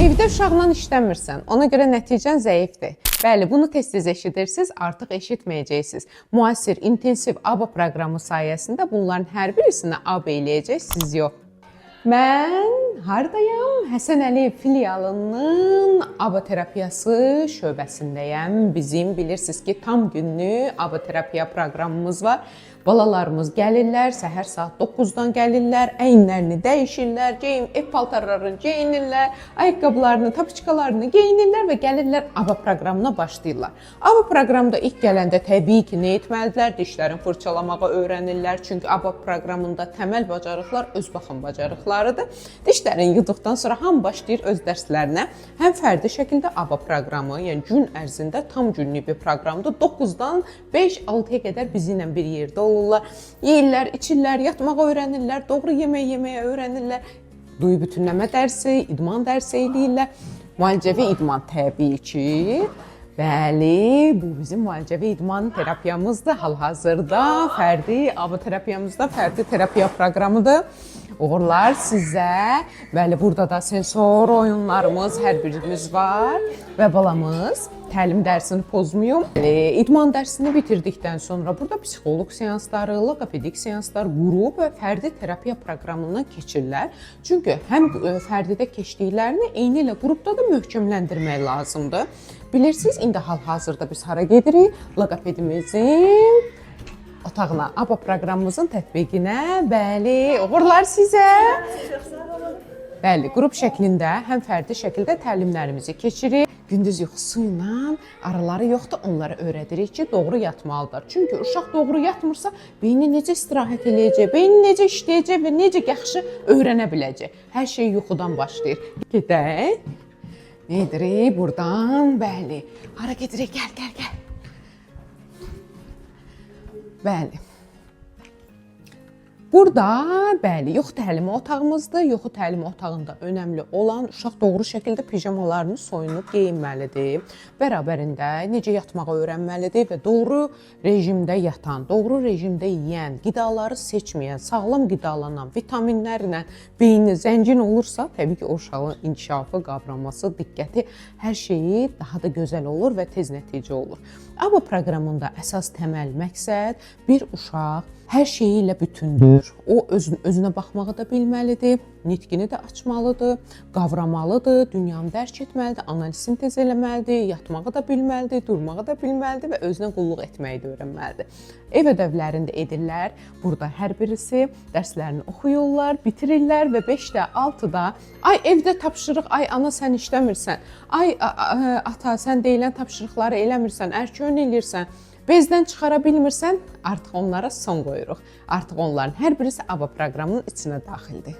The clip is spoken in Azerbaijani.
Evdə uşaqla işləmirsən, ona görə nəticən zəifdir. Bəli, bunu tez-tez eşidirsiniz, artıq eşitməyəcəksiniz. Müasir, intensiv ABA proqramı sayəsində bunların hər birisini ABA eləyəcəksiniz, yox. Mən hardayam? Həsən Əliyev filialının ABA terapiyası şöbəsindəyəm. Bizim bilirsiniz ki, tam günlük ABA terapiya proqramımız var. Balalarımız gəlirlər, səhər saat 9-dan gəlirlər, əyinlərini dəyişirlər, ev paltarlarını geyinirlər, ayaqqabılarını, tapiçkalarını geyinirlər və gəlirlər ABA proqramına başlayırlar. ABA proqramında ilk gələndə təbii ki, nə etməlidirlər? Dişlərini fırçalamağı öyrənirlər. Çünki ABA proqramında təməl bacarıqlar öz baxım bacarıqlarıdır. Dişlərini yuduqdan sonra hamı başlayır öz dərslərinə. Həm fərdi şəkildə ABA proqramı, yəni gün ərzində tam günlük bir proqramdır. 9-dan 5-6-ya qədər bizimlə bir yerdə olurlar. Yeyirlər, içirlər, yatmağı öyrənirlər, doğru yemək yeməyə öyrənirlər. Duyu bütünləmə dərsi, idman dərsi eləyirlər. Müalicəvi idman təbii ki. Bəli, bu bizim müalicəvi idman terapiyamızdır. Hal-hazırda fərdi ABA terapiyamızda fərdi terapiya proqramıdır. Uğurlar sizə. Bəli, burada da sensor oyunlarımız hər birimiz var və balamız təlim dərsini pozmuyor. İdman dərsini bitirdikdən sonra burada psixoloq seansları, logopedik seanslar, qrup və fərdi terapiya proqramından keçirlər. Çünki həm fərdidə keçdiklərini eyni ilə qrupda da möhkəmləndirmək lazımdır. Bilirsiniz, indi hal-hazırda biz hara gedirik? Logopedimizin otağına, ABA proqramımızın tətbiqinə. Bəli, uğurlar sizə. Bəli, qrup şəklində, həm fərdi şəkildə təlimlərimizi keçirik. Gündüz yuxusu ilə araları yoxdur, onlara öyrədirik ki, doğru yatmalıdır. Çünki uşaq doğru yatmırsa, beyni necə istirahət eləyəcək, beyni necə işləyəcək və necə yaxşı öyrənə biləcək. Hər şey yuxudan başlayır. Gedək. Nə edirik buradan? Bəli. Hara gedirik? Gəl. Bəli. Burada, bəli, yox təlimi otağımızdır. Yoxu təlimi otağında önəmli olan uşaq doğru şəkildə pijamalarını soyunub geyinməlidir. Bərabərində necə yatmağı öyrənməlidir və doğru rejimdə yatan, doğru rejimdə yeyən, qidaları seçməyən, sağlam qidalanan, vitaminlərlə beyni zəngin olursa, təbii ki, o uşağın inkişafı, qavraması, diqqəti, hər şeyi daha da gözəl olur və tez nəticə olur. ABA proqramında əsas təməl məqsəd bir uşaq hər şeyi ilə bütündür. O özünə baxmağı da bilməlidir, nitqini də açmalıdır, qavramalıdır, dünyanı dərk etməlidir, analiz sintez eləməlidir, yatmağı da bilməlidir, durmağı da bilməlidir və özünə qulluq etməyi də öyrənməlidir. Ev ödevlərini də edirlər. Burada hər birisi dərslərini oxuyurlar, bitirirlər və 5-də, 6-da ay evdə tapşırıq, ay ana sən işləmirsən, ay ata sən deyilən tapşırıqları eləmirsən, ərköyün eləyirsən, bezdən çıxara bilmirsən, artıq onlara son qoyuruq. Artıq onların hər birisi ABA proqramının içinə daxildir.